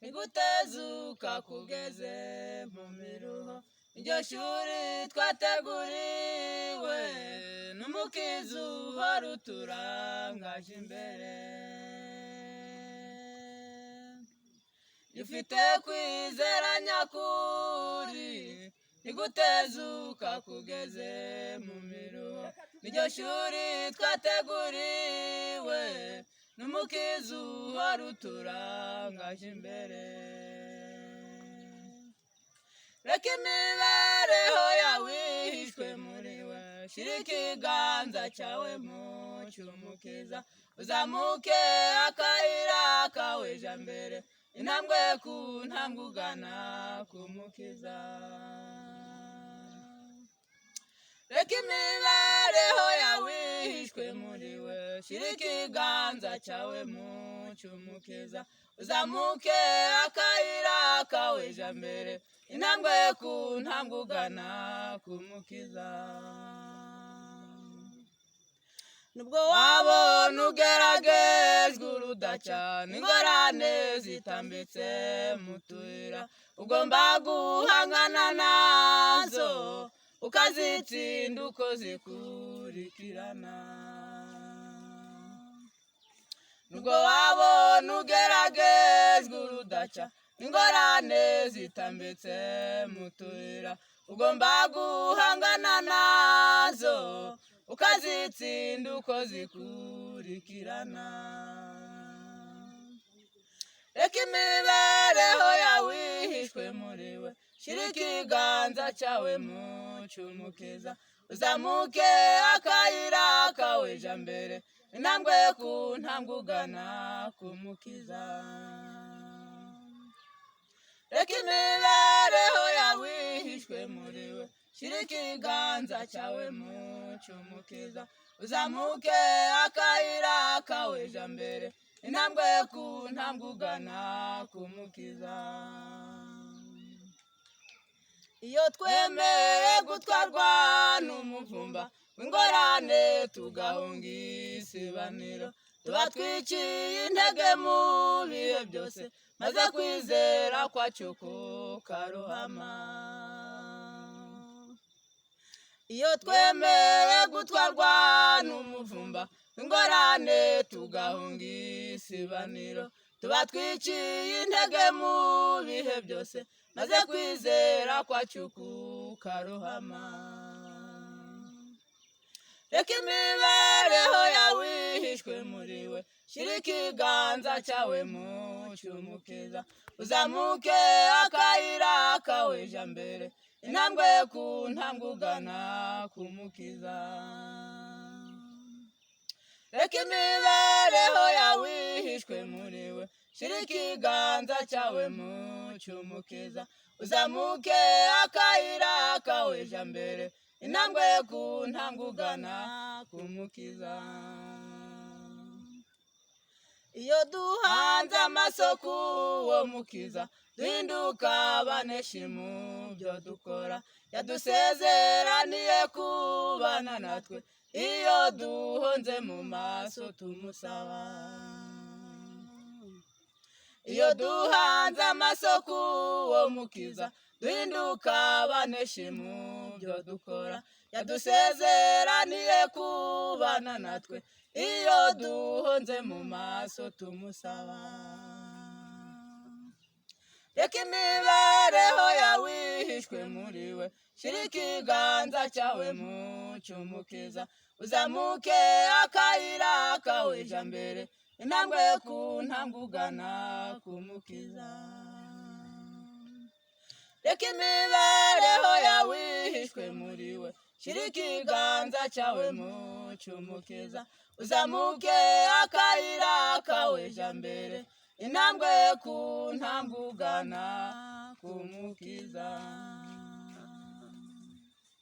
igutezuka kugeze mu miruho. Iryo shuri twateguriwe n'umukiza uhora uturangaje imbere. Dufite kwizera nyakuri igutezuka kugeze mu miruho. Iryo shuri twateguriwe n'umukiza uhora uturangaje imbere. Reka imibereho yawe ihishwe muri we, shira ikiganza cyawe mu cy'umukiza, uzamuke akayira kawe ja mbere, intambwe ku ntambwe ugana ku mukiza. Reka imibereho yawe ihishwe muri we, shira ikiganza cyawe mu cy'umukiza, uzamuke akayira kawe ja mbere, intambwe ku ntambwe ugana ku mukiza. Nubwo wabona ugeragejwe urudaca n'ingorane zitambitse mu tuyira, ugomba guhangana nazo ukazitsinda uko zikurikirana. Nubwo wabona ugeragejwe urudaca ingorane zitambitse mu tuyira, ugomba guhangana nazo ukazitsinda uko zikurikirana. Reka imibereho yawe ihishwe muri we, shira ikiganza cyawe mu cy'umukiza, uzamuke akayira kawe ja mbere, intambwe ku ntambwe ugana ku mukiza. Reka imibereho yawe ihishwe muri we, shira ikiganza cyawe mu cy'umukiza, uzamuke akayira kawe ja mbere, intambwe ku ntambwe ugana ku mukiza. Iyo twemeye gutwarwa n'umuvumba w'ingorane tugahunga isibaniro, tuba twiciye intege mu bihe byose, maze kwizera kwacu kukarohama. Iyo twemeye gutwarwa n'umuvumba w'ingorane tugahunga isibaniro, tuba twiciye intege mu bihe byose, maze kwizera kwacu kukarohama. Reka imibereho yawe ihishwe muri we, shira ikiganza cyawe mu cy'umukiza, uzamuke akayira kawe ja mbere, intambwe ku ntambwe ugana ku mukiza. Reka imibereho yawe ihishwe muri we, shira ikiganza cyawe mu cy'umukiza, uzamuke akayira kawe ja mbere, intambwe ku ntambwe ugana ku mukiza. Iyo duhanze amaso k'uwo mukiza, duhinduka abaneshi mu byo dukora, yadusezeraniye kubana natwe, iyo duhonze mu maso tumusaba. Iyo duhanze amaso k'uwo mukiza, duhinduka abaneshi mu byo dukora, yadusezeraniye kubana natwe, iyo duhonze mu maso tumusaba. Reka imibereho yawe ihishwe muri we, shira ikiganza cyawe mu cy'umukiza, uzamuke akayira kawe ja mbere, intambwe ku ntambwe ugana ku mukiza. Reka imibereho yawe ihishwe muri we, shira ikiganza cyawe mu cy'umukiza, uzamuke akayira kawe ja mbere, intambwe ku ntambwe ugana ku mukiza.